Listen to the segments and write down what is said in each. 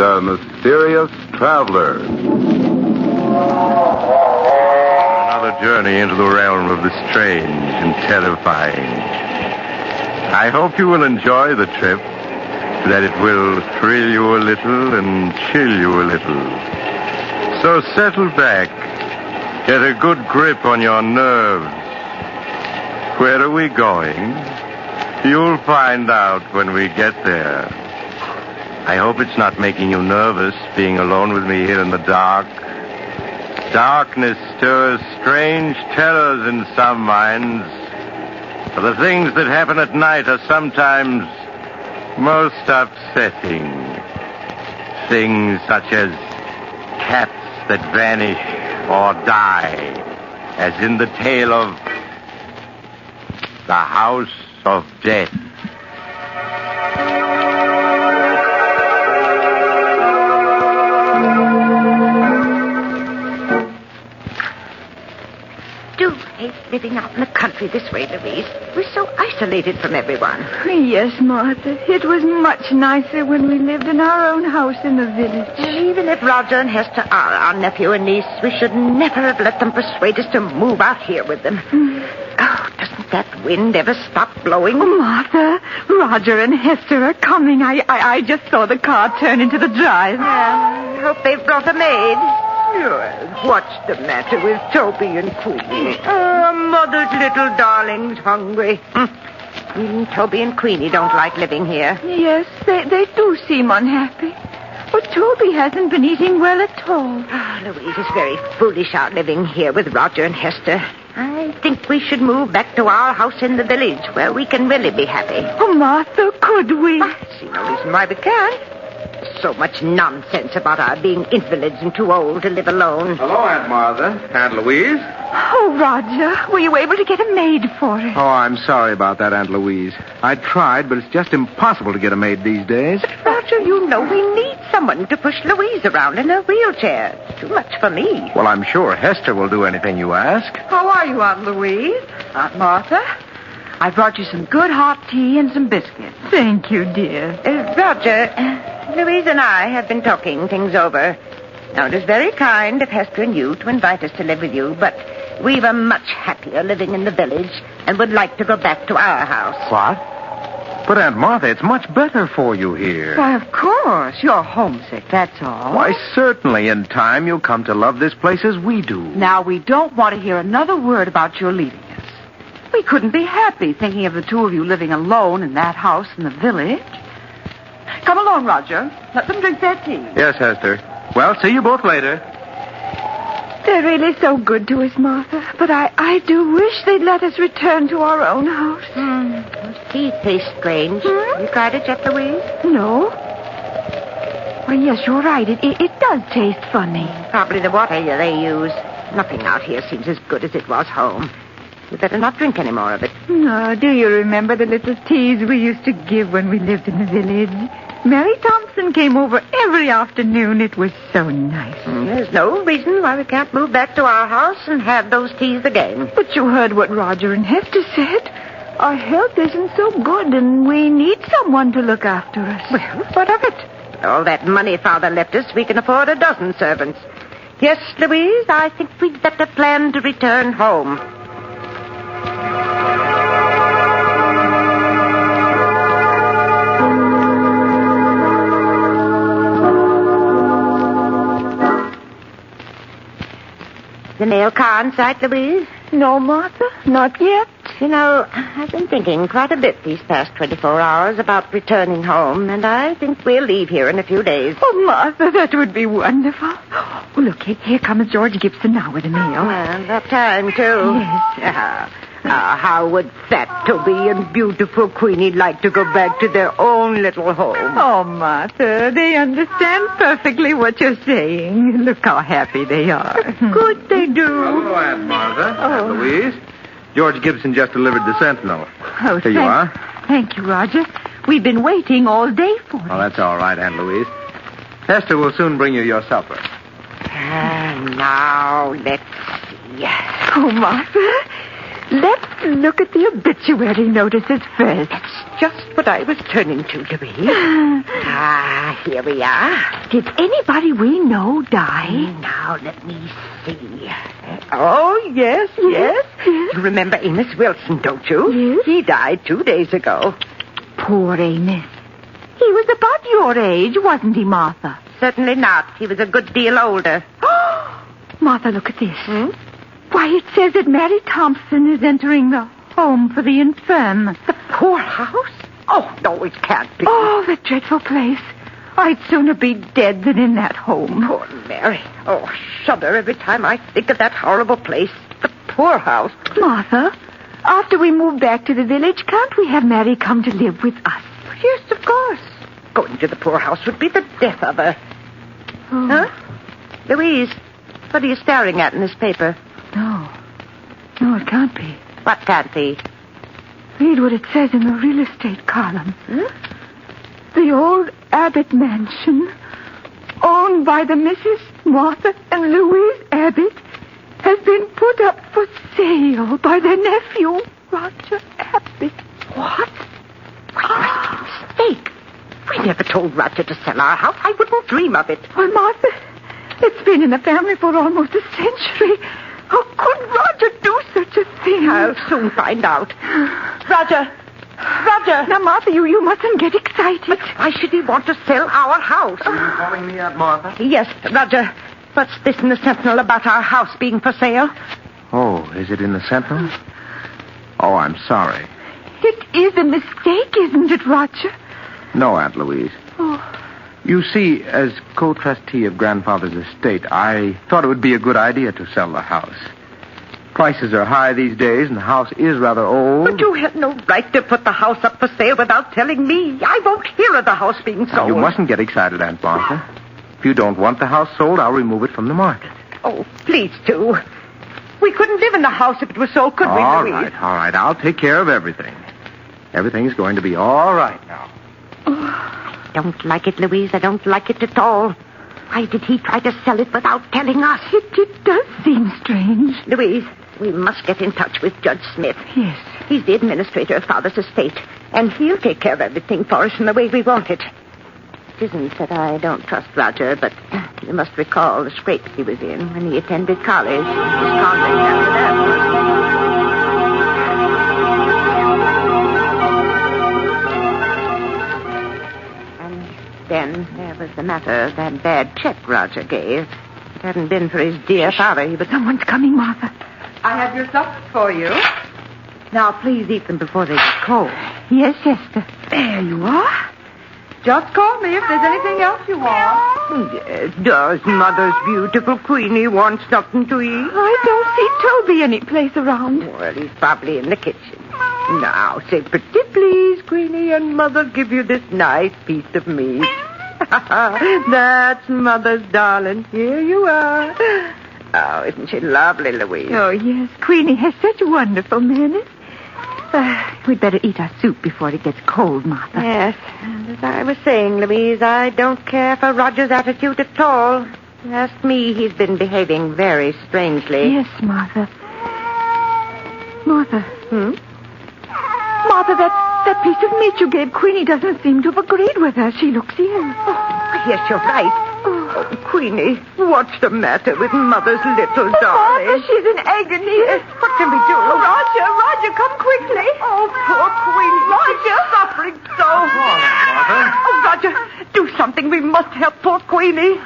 a mysterious traveler. Another journey into the realm of the strange and terrifying. I hope you will enjoy the trip, that it will thrill you a little and chill you a little. So settle back, get a good grip on your nerves. Where are we going? You'll find out when we get there. I hope it's not making you nervous, being alone with me here in the dark. Darkness stirs strange terrors in some minds. For the things that happen at night are sometimes most upsetting. Things such as cats that vanish or die, as in the tale of The House of Death. Living out in the country this way, Louise. We're so isolated from everyone. Yes, Martha. It was much nicer when we lived in our own house in the village. And even if Roger and Hester are our nephew and niece, we should never have let them persuade us to move out here with them. Oh, doesn't that wind ever stop blowing? Oh, Martha, Roger and Hester are coming. I just saw the car turn into the drive. I hope they've brought a maid. Yes. What's the matter with Toby and Queenie? Oh, mother's little darling's hungry. Even Toby and Queenie don't like living here. Yes, they do seem unhappy. But Toby hasn't been eating well at all. Oh, Louise is very foolish out living here with Roger and Hester. I think we should move back to our house in the village where we can really be happy. Oh, Martha, could we? I see no reason why we can't. So much nonsense about our being invalids and too old to live alone. Hello, Aunt Martha. Aunt Louise. Oh, Roger, were you able to get a maid for us? Oh, I'm sorry about that, Aunt Louise. I tried, but it's just impossible to get a maid these days. But, Roger, you know we need someone to push Louise around in her wheelchair. It's too much for me. Well, I'm sure Hester will do anything you ask. How are you, Aunt Louise? Aunt Martha? I brought you some good hot tea and some biscuits. Thank you, dear. Roger, Louise and I have been talking things over. Now, it is very kind of Hester and you to invite us to live with you, but we were much happier living in the village and would like to go back to our house. What? But, Aunt Martha, it's much better for you here. Why, of course. You're homesick, that's all. Why, certainly in time you'll come to love this place as we do. Now, we don't want to hear another word about your leaving us. We couldn't be happy thinking of the two of you living alone in that house in the village. Come along, Roger. Let them drink their tea. Yes, Hester. Well, see you both later. They're really so good to us, Martha. But I do wish they'd let us return to our own house. Those tea taste strange. You tried it yet, Louise? No. Well, yes, you're right. It does taste funny. Probably the water they use. Nothing out here seems as good as it was home. You better not drink any more of it. Oh, do you remember the little teas we used to give when we lived in the village? Mary Thompson came over every afternoon. It was so nice. There's no reason why we can't move back to our house and have those teas again. But you heard what Roger and Hester said. Our health isn't so good, and we need someone to look after us. Well, what of it? With all that money Father left us, we can afford a dozen servants. Yes, Louise, I think we'd better plan to return home. The mail car in sight, Louise? No, Martha, not yet. You know, I've been thinking quite a bit these past 24 hours about returning home, and I think we'll leave here in a few days. Oh, Martha, that would be wonderful. Oh, look, here comes George Gibson now with the mail. And that time, too. Yes. How would fat Toby and beautiful Queenie like to go back to their own little home? Oh, Martha, they understand perfectly what you're saying. Look how happy they are. Good they do. Hello, Aunt Martha. Aunt Louise. George Gibson just delivered the Sentinel. Oh, Here you are. Thank you, Roger. We've been waiting all day for it. Oh, that's all right, Aunt Louise. Hester will soon bring you your supper. Now, let's see. Oh, Martha, Let's look at the obituary notices first. That's just what I was turning to, Louise. Here we are. Did anybody we know die? Now, let me see. Oh, yes. You remember Amos Wilson, don't you? Yes. He died 2 days ago. Poor Amos. He was about your age, wasn't he, Martha? Certainly not. He was a good deal older. Martha, look at this. Why, it says that Mary Thompson is entering the home for the infirm. The poorhouse? Oh, no, it can't be. Oh, the dreadful place. I'd sooner be dead than in that home. Poor Mary. Oh, I shudder every time I think of that horrible place. The poorhouse. Martha, after we move back to the village, can't we have Mary come to live with us? Yes, of course. Going to the poorhouse would be the death of her. Oh. Huh? Louise, what are you staring at in this paper? No, it can't be. What can't be? Read what it says in the real estate column. The old Abbott mansion, owned by the Mrs. Martha and Louise Abbott, has been put up for sale by their nephew, Roger Abbott. What? Why, must be a mistake. We never told Roger to sell our house. I wouldn't dream of it. Well, Martha, it's been in the family for almost a century. How could Roger do such a thing? I'll soon find out. Roger! Now, Martha, you mustn't get excited. But why should he want to sell our house? Are you calling me out, Martha? Yes, Roger. What's this in the Sentinel about our house being for sale? Oh, is it in the Sentinel? Oh, I'm sorry. It is a mistake, isn't it, Roger? No, Aunt Louise. Oh. You see, as co-trustee of Grandfather's estate, I thought it would be a good idea to sell the house. Prices are high these days, and the house is rather old. But you had no right to put the house up for sale without telling me. I won't hear of the house being sold. Now, you mustn't get excited, Aunt Martha. If you don't want the house sold, I'll remove it from the market. Oh, please do. We couldn't live in the house if it was sold, could we, Louise? All right. I'll take care of everything. Everything's going to be all right now. I don't like it, Louise. I don't like it at all. Why did he try to sell it without telling us? It does seem strange. Louise, we must get in touch with Judge Smith. Yes. He's the administrator of Father's estate, and he'll take care of everything for us in the way we want it. It isn't that I don't trust Roger, but you must recall the scrapes he was in when he attended college. His conduct after that was... Then there was the matter of that bad check Roger gave. If it hadn't been for his dear father, he would... Someone's coming, Martha. I have your suppers for you. Now, please eat them before they get cold. Yes, Esther. There you are. Just call me if there's anything else you want. Yes, does Mother's beautiful Queenie want something to eat? I don't see Toby any place around. Well, he's probably in the kitchen. Now, say pretty please, Queenie, and Mother give you this nice piece of meat. That's Mother's darling. Here you are. Oh, isn't she lovely, Louise? Oh, yes. Queenie has such wonderful manners. We'd better eat our soup before it gets cold, Martha. Yes. And as I was saying, Louise, I don't care for Roger's attitude at all. Ask me, he's been behaving very strangely. Yes, Martha. Martha. Martha, that piece of meat you gave Queenie doesn't seem to have agreed with her. She looks ill. Oh, yes, you're right. Oh, Queenie, what's the matter with Mother's little darling? Martha, she's in agony. What can we do? Roger, come quickly. Oh, poor Queenie. Roger. She's suffering so. Martha. Oh, Roger, do something. We must help poor Queenie.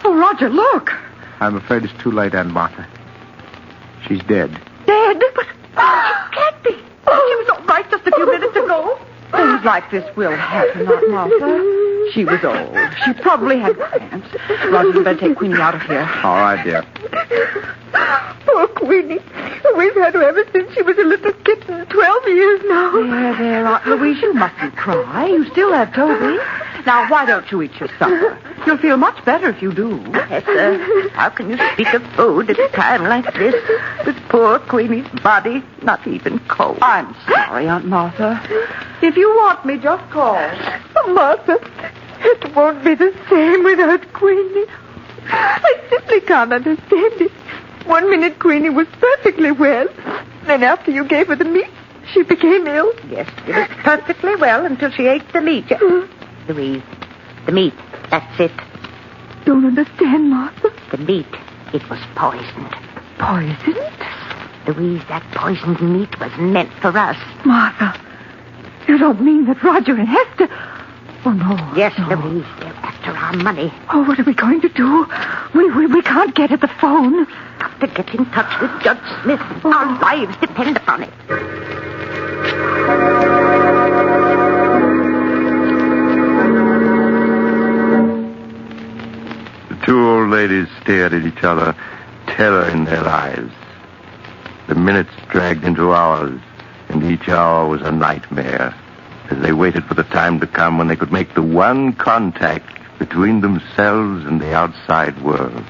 Oh, Roger, look. I'm afraid it's too late, Aunt Martha. She's dead. Dead? But She can't be. She was all right just a few minutes ago. Things like this will happen, Aunt Martha. She was old. She probably had cramps. Roger, you better take Queenie out of here. All right, dear. poor Queenie. We've had her ever since she was a little kitten. 12 years now. There, Aunt Louise, you mustn't cry. You still have Toby. Now, why don't you eat your supper? You'll feel much better if you do. Esther, how can you speak of food at a time like this? With poor Queenie's body not even cold. I'm sorry, Aunt Martha. If you want me, just call. Oh, Martha, it won't be the same without Queenie. I simply can't understand it. 1 minute Queenie was perfectly well. Then after you gave her the meat, she became ill. Yes, she was perfectly well until she ate the meat. Louise, the meat, that's it. Don't understand, Martha. The meat, it was poisoned. Poisoned? Louise, that poisoned meat was meant for us. Martha, you don't mean that Roger and Hester... Oh, no. Yes, no. Louise, they're after our money. Oh, what are we going to do? We can't get at the phone. Got to get in touch with Judge Smith. Our lives depend upon it. The two old ladies stared at each other, terror in their eyes. The minutes dragged into hours, and each hour was a nightmare, as they waited for the time to come when they could make the one contact between themselves and the outside world.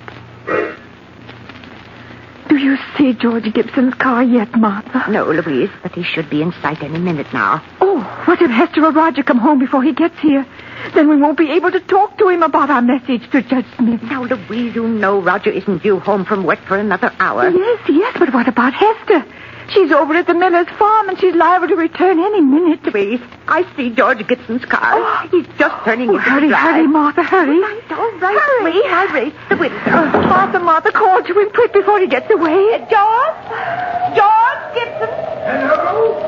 Do you see George Gibson's car yet, Martha? No, Louise, but he should be in sight any minute now. Oh, what if Hester or Roger come home before he gets here? Then we won't be able to talk to him about our message to Judge Smith. Now, Louise, you know Roger isn't due home from work for another hour. Yes, but what about Hester? She's over at the miller's farm, and she's liable to return any minute. Louise, I see George Gibson's car. Oh. He's just turning into the drive. Hurry, Martha, hurry. All right, Louise, I raised the window. Martha, call to him quick before he gets away. George Gibson? Hello?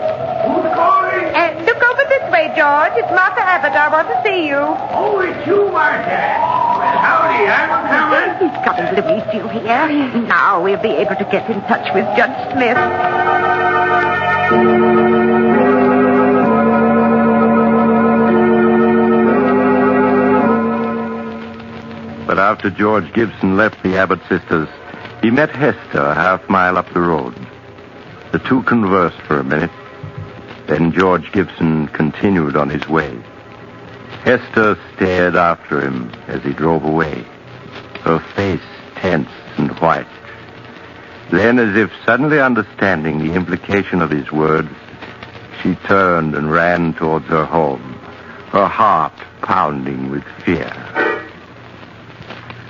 Who's calling? Look over this way, George. It's Martha Abbott. I want to see you. Oh, it's you, Martha. Well, howdy, I'm coming. He's coming, Louise. Do you hear? Now we'll be able to get in touch with Judge Smith. But after George Gibson left the Abbott sisters, he met Hester a half-mile up the road. The two conversed for a minute. Then George Gibson continued on his way. Hester stared after him as he drove away, her face tense and white. Then, as if suddenly understanding the implication of his words, she turned and ran towards her home, her heart pounding with fear.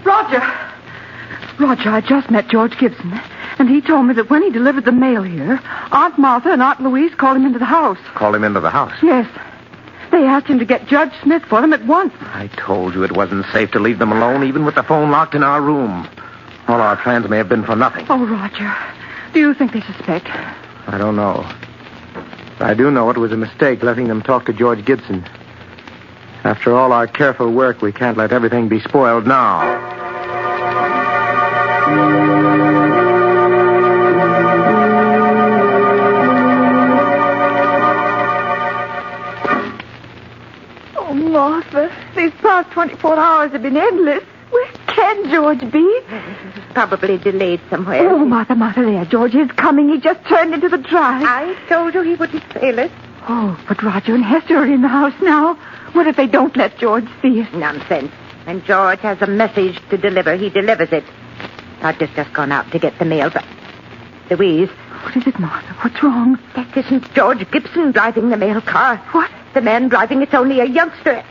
Roger, I just met George Gibson, and he told me that when he delivered the mail here, Aunt Martha and Aunt Louise called him into the house. Call him into the house. Yes. They asked him to get Judge Smith for them at once. I told you it wasn't safe to leave them alone, even with the phone locked in our room. All our plans may have been for nothing. Oh, Roger, do you think they suspect? I don't know. I do know it was a mistake letting them talk to George Gibson. After all our careful work, we can't let everything be spoiled now. Oh, Martha, these past 24 hours have been endless. Where can George be? Probably delayed somewhere. Oh, Martha, there. George is coming. He just turned into the drive. I told you he wouldn't fail us. Oh, but Roger and Hester are in the house now. What if they don't let George see us? Nonsense. When George has a message to deliver, he delivers it. Roger's just gone out to get the mail, but... Louise. What is it, Martha? What's wrong? That isn't George Gibson driving the mail car. What? The man driving it's only a youngster.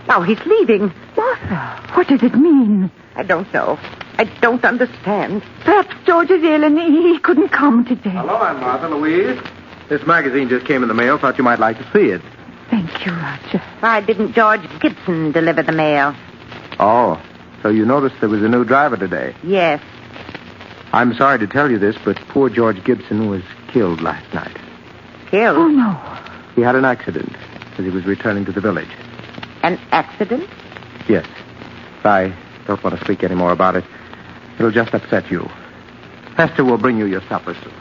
Now he's leaving. Martha, what does it mean? I don't know. I don't understand. Perhaps George is ill and he couldn't come today. Hello, Aunt Martha, Louise. This magazine just came in the mail. Thought you might like to see it. Thank you, Roger. Why didn't George Gibson deliver the mail? Oh, so you noticed there was a new driver today. Yes. I'm sorry to tell you this, but poor George Gibson was killed last night. Killed? Oh, no. He had an accident as he was returning to the village. An accident? Yes. I don't want to speak any more about it. It'll just upset you. Hester will bring you your supper soon.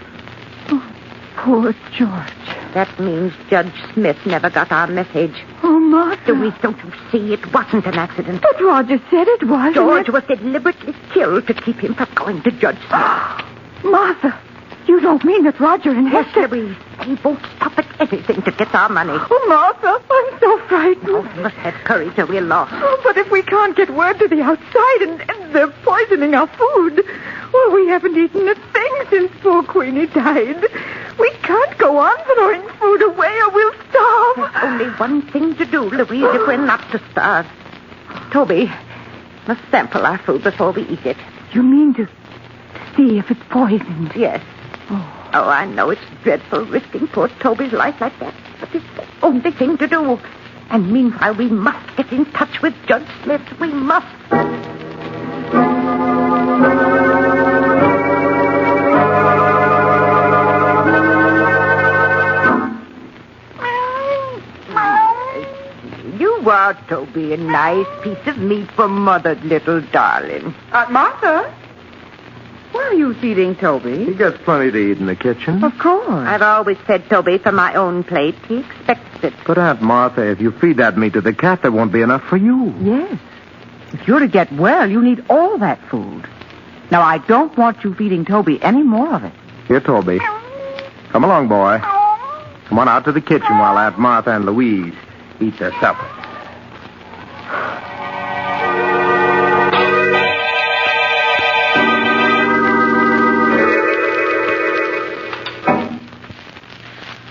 Oh, poor George. That means Judge Smith never got our message. Oh, Martha. Louise, don't you see? It wasn't an accident. But Roger said it was. George was deliberately killed to keep him from going to Judge Smith. Martha, you don't mean that Roger and Yes, Hester... Louise. They won't stop at anything to get our money. Oh, Martha, I'm so frightened. Oh, we must have courage or we're lost. Oh, but if we can't get word to the outside and they're poisoning our food, well, we haven't eaten a thing since poor Queenie died. We can't go on throwing food away or we'll starve. There's only one thing to do, Louise, if we're not to starve. Toby must sample our food before we eat it. You mean to see if it's poisoned. Yes. Oh, I know it's dreadful risking poor Toby's life like that, but it's the only thing to do. And meanwhile, we must get in touch with Judge Smith. We must. You are, Toby, a nice piece of meat for Mother, little darling. Martha? Where are you feeding Toby? He gets plenty to eat in the kitchen. Of course. I've always fed Toby from my own plate. He expects it. But, Aunt Martha, if you feed that meat to the cat, there won't be enough for you. Yes. If you're to get well, you need all that food. Now, I don't want you feeding Toby any more of it. Here, Toby. Come along, boy. Come on out to the kitchen while Aunt Martha and Louise eat their supper.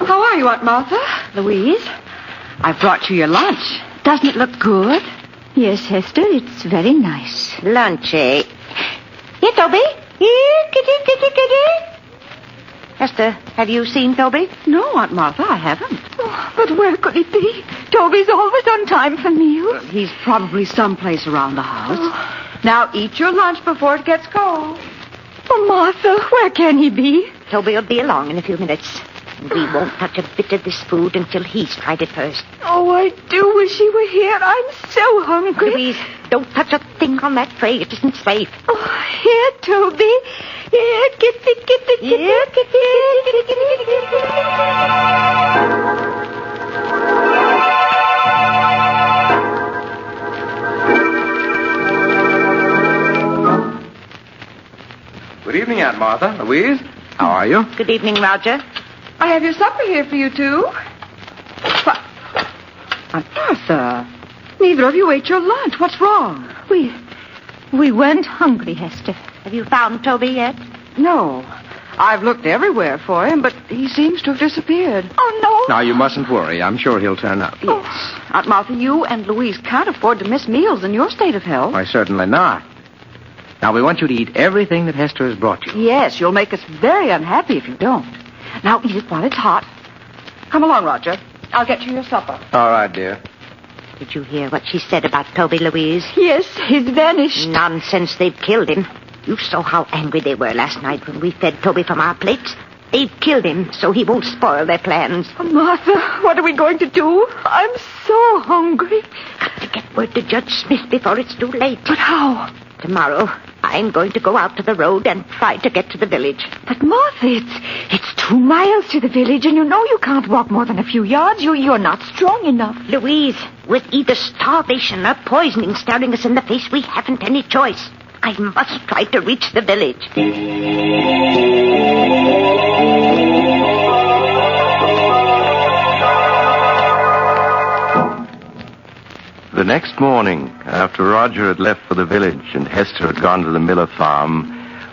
How are you, Aunt Martha? Louise, I've brought you your lunch. Doesn't it look good? Yes, Hester, it's very nice. Lunch, eh? Here, Toby. Here, kitty. Hester, have you seen Toby? No, Aunt Martha, I haven't. Oh, but where could he be? Toby's always on time for meals. He's probably someplace around the house. Now, eat your lunch before it gets cold. Oh, Martha, where can he be? Toby will be along in a few minutes. We won't touch a bit of this food until he's tried it first. Oh, I do wish he were here. I'm so hungry. Louise, don't touch a thing on that tray. It isn't safe. Oh, here, Toby. Here, kitty. Here, Good evening, Aunt Martha. Louise, how are you? Good evening, Roger. I have your supper here for you, too. What? Aunt Martha, neither of you ate your lunch. What's wrong? We weren't hungry, Hester. Have you found Toby yet? No. I've looked everywhere for him, but he seems to have disappeared. Oh, no. Now, you mustn't worry. I'm sure he'll turn up. Yes. Aunt Martha, you and Louise can't afford to miss meals in your state of health. Why, certainly not. Now, we want you to eat everything that Hester has brought you. Yes, you'll make us very unhappy if you don't. Now eat it while it's hot. Come along, Roger. I'll get you your supper. All right, dear. Did you hear what she said about Toby, Louise? Yes, he's vanished. Nonsense. They've killed him. You saw how angry they were last night when we fed Toby from our plates. They've killed him so he won't spoil their plans. Oh, Martha, what are we going to do? I'm so hungry. Got to get word to Judge Smith before it's too late. But how? Tomorrow, I'm going to go out to the road and try to get to the village. But, Martha, it's 2 miles to the village, and you know you can't walk more than a few yards. You're not strong enough. Louise, with either starvation or poisoning staring us in the face, we haven't any choice. I must try to reach the village. The next morning, after Roger had left for the village and Hester had gone to the Miller farm,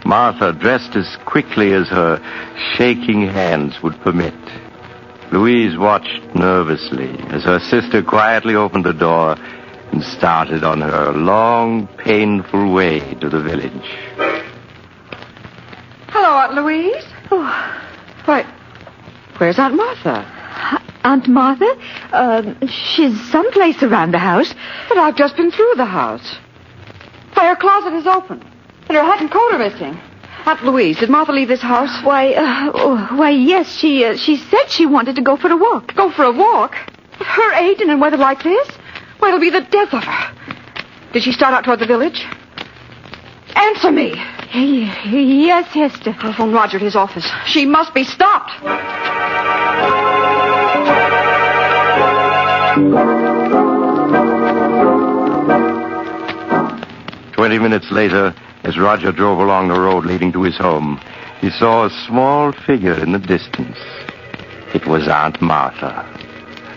Martha dressed as quickly as her shaking hands would permit. Louise watched nervously as her sister quietly opened the door and started on her long, painful way to the village. Hello, Aunt Louise. Oh, why, where's Aunt Martha? Aunt Martha? She's someplace around the house. But I've just been through the house. Why, her closet is open, and her hat and coat are missing. Aunt Louise, did Martha leave this house? Why, yes, she said she wanted to go for a walk. Go for a walk? At her age and in weather like this? Why, it'll be the death of her. Did she start out toward the village? Answer me. Yes, Hester. Telephone Roger at his office. She must be stopped. 20 minutes later, as Roger drove along the road leading to his home, he saw a small figure in the distance. It was Aunt Martha.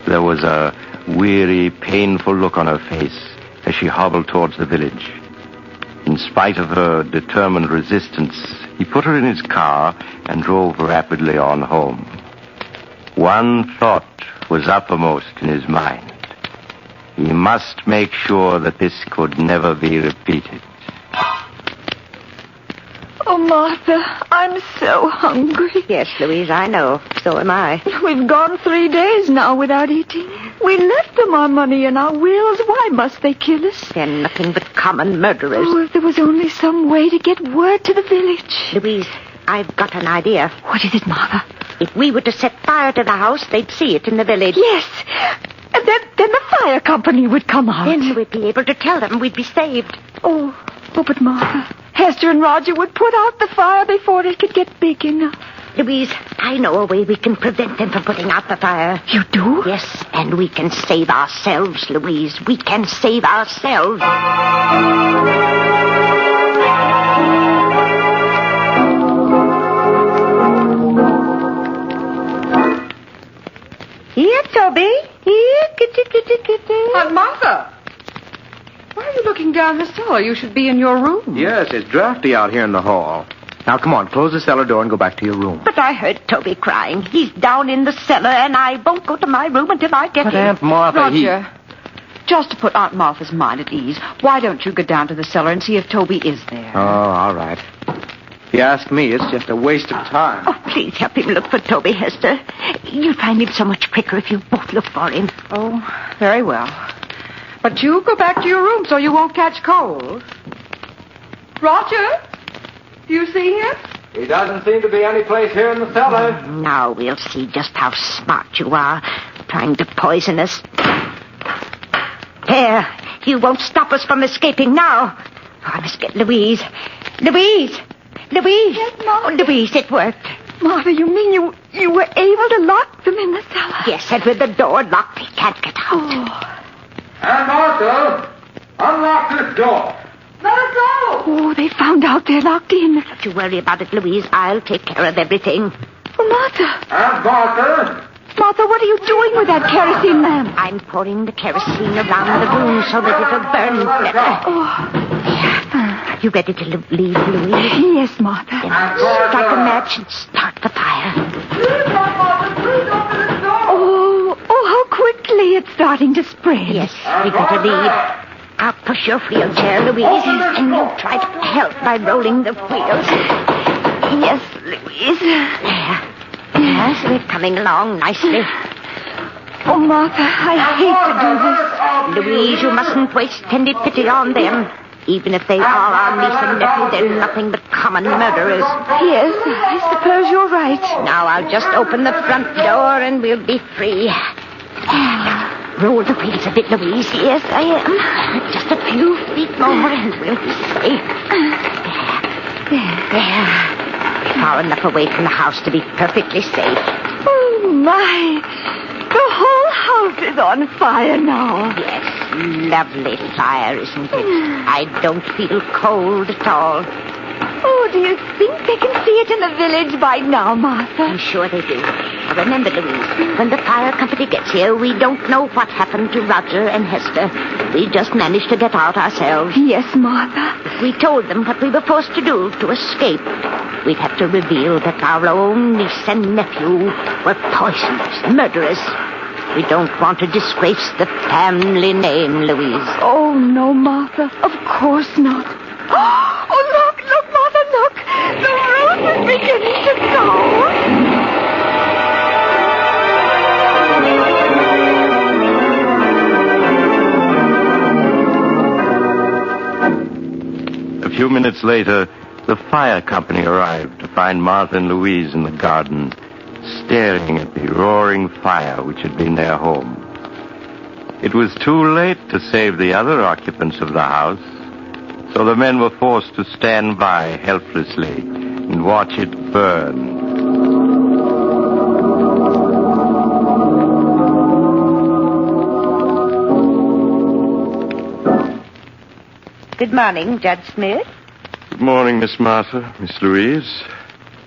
There was a weary, painful look on her face as she hobbled towards the village. In spite of her determined resistance, he put her in his car and drove rapidly on home. One thought was uppermost in his mind. He must make sure that this could never be repeated. Oh, Martha, I'm so hungry. Yes, Louise, I know. So am I. We've gone 3 days now without eating. We left them our money and our wills. Why must they kill us? They're nothing but common murderers. Oh, if there was only some way to get word to the village. Louise, I've got an idea. What is it, Martha? If we were to set fire to the house, they'd see it in the village. Yes. And then the fire company would come out. Then we'd be able to tell them we'd be saved. Oh, but Martha, Hester and Roger would put out the fire before it could get big enough. Louise, I know a way we can prevent them from putting out the fire. You do? Yes, and we can save ourselves, Louise. We can save ourselves. Here, Toby. Here, kitty. Aunt Martha! Why are you looking down the cellar? You should be in your room. Yes, it's drafty out here in the hall. Now, come on, close the cellar door and go back to your room. But I heard Toby crying. He's down in the cellar, and I won't go to my room until I get But him. Aunt Martha, Roger, just to put Aunt Martha's mind at ease, why don't you go down to the cellar and see if Toby is there? Oh, all right. If you ask me, it's just a waste of time. Oh, please help him look for Toby, Hester. You'll find him so much quicker if you both look for him. Oh, very well. But you go back to your room so you won't catch cold. Roger? Do you see him? He doesn't seem to be any place here in the cellar. Now we'll see just how smart you are, trying to poison us. There, you won't stop us from escaping now. Oh, I must get Louise. Louise! Yes, Mom. Oh, Louise, it worked. Martha, you mean you were able to lock them in the cellar? Yes, and with the door locked, they can't get out. Aunt Martha, unlock this door. Let us go! Oh, they found out they're locked in. Don't you worry about it, Louise. I'll take care of everything. Oh, Martha. Aunt Martha. Martha, what are you doing with that kerosene lamp? I'm pouring the kerosene around the room so that it'll burn better. Oh, You ready to leave, Louise? yes, Martha. Then strike a match and start the fire. Please, Aunt Martha, please open this door! Oh, how quickly it's starting to spread. Yes, we better leave. I'll push your wheelchair, Louise, and you'll try to help by rolling the wheels. Yes, Louise. There. Yes, we're coming along nicely. Oh, Martha, I hate to do this. Louise, you mustn't waste any pity on them. Even if they are our niece and nephew, they're nothing but common murderers. Yes, I suppose you're right. Now I'll just open the front door and we'll be free. Roll the wheels a bit, Louise. Yes, I am. Just a few feet more and we'll be safe. There. Far enough away from the house to be perfectly safe. Oh, my. The whole house is on fire now. Yes, lovely fire, isn't it? I don't feel cold at all. Oh, do you think they can see it in the village by now, Martha? I'm sure they do. Now remember, Louise, when the fire company gets here, we don't know what happened to Roger and Hester. We just managed to get out ourselves. Yes, Martha. If we told them what we were forced to do to escape, we'd have to reveal that our own niece and nephew were poisoners, murderers. We don't want to disgrace the family name, Louise. Oh, no, Martha. Of course not. Oh, look, Martha, look. The roof is beginning to go. A few minutes later, the fire company arrived to find Martha and Louise in the garden, staring at the roaring fire which had been their home. It was too late to save the other occupants of the house, so the men were forced to stand by helplessly and watch it burn. Good morning, Judge Smith. Good morning, Miss Martha, Miss Louise.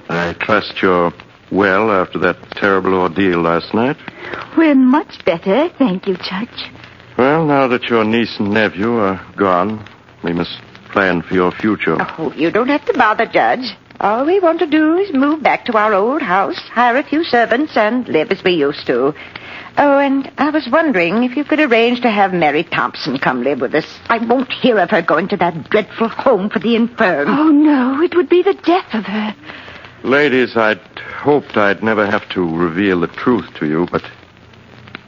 I trust you're well after that terrible ordeal last night. We're much better, thank you, Judge. Well, now that your niece and nephew are gone, we must plan for your future. Oh, you don't have to bother, Judge. All we want to do is move back to our old house, hire a few servants, and live as we used to. Oh, and I was wondering if you could arrange to have Mary Thompson come live with us. I won't hear of her going to that dreadful home for the infirm. Oh, no, it would be the death of her. Ladies, I'd hoped I'd never have to reveal the truth to you, but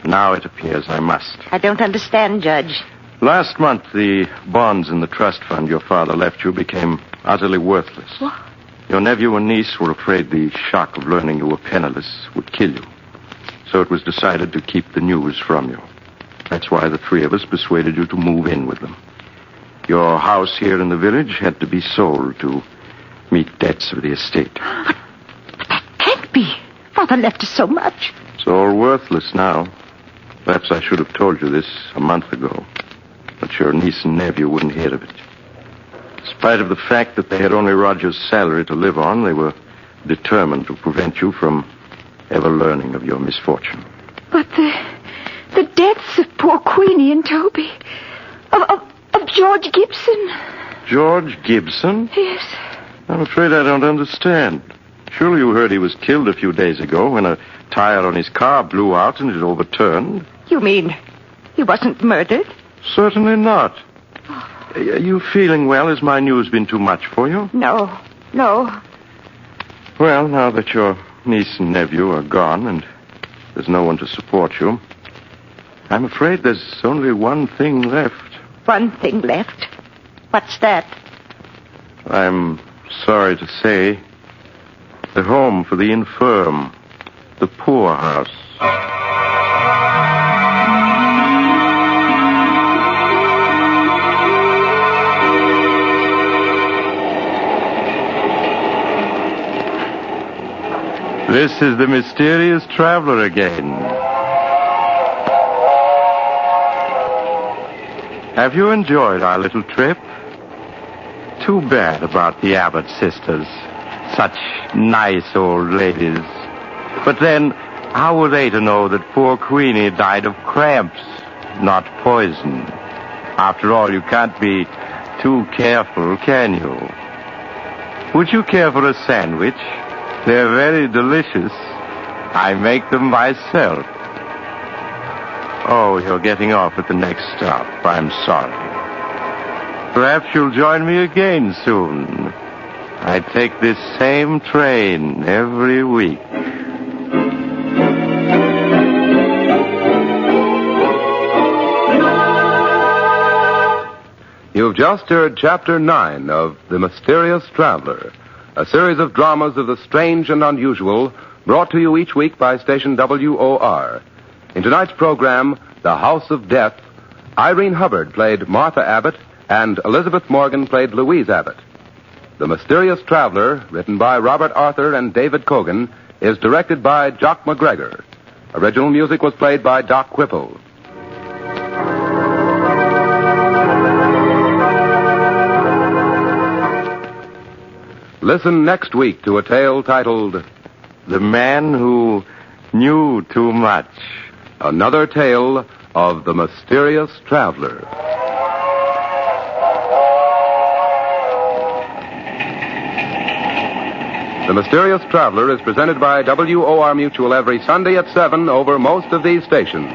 now it appears I must. I don't understand, Judge. Last month, the bonds in the trust fund your father left you became utterly worthless. What? Your nephew and niece were afraid the shock of learning you were penniless would kill you. So it was decided to keep the news from you. That's why the three of us persuaded you to move in with them. Your house here in the village had to be sold to meet debts of the estate. But that can't be. Father left us so much. It's all worthless now. Perhaps I should have told you this a month ago. But your niece and nephew wouldn't hear of it. In spite of the fact that they had only Roger's salary to live on, they were determined to prevent you from ever learning of your misfortune. But the deaths of poor Queenie and Toby, of George Gibson. George Gibson? Yes. I'm afraid I don't understand. Surely you heard he was killed a few days ago when a tire on his car blew out and it overturned. You mean he wasn't murdered? Certainly not. Are you feeling well? Has my news been too much for you? No. Well, now that your niece and nephew are gone and there's no one to support you, I'm afraid there's only one thing left. One thing left? What's that? I'm sorry to say, the home for the infirm, the poorhouse. This is the mysterious traveler again. Have you enjoyed our little trip? Too bad about the Abbott sisters. Such nice old ladies. But then, how were they to know that poor Queenie died of cramps, not poison? After all, you can't be too careful, can you? Would you care for a sandwich? They're very delicious. I make them myself. Oh, you're getting off at the next stop. I'm sorry. Perhaps you'll join me again soon. I take this same train every week. You've just heard Chapter 9 of The Mysterious Traveler, a series of dramas of the strange and unusual brought to you each week by station WOR. In tonight's program, The House of Death, Irene Hubbard played Martha Abbott and Elizabeth Morgan played Louise Abbott. The Mysterious Traveler, written by Robert Arthur and David Cogan, is directed by Jock McGregor. Original music was played by Doc Whipple. Listen next week to a tale titled The Man Who Knew Too Much. Another tale of the Mysterious Traveler. The Mysterious Traveler is presented by WOR Mutual every Sunday at 7 over most of these stations.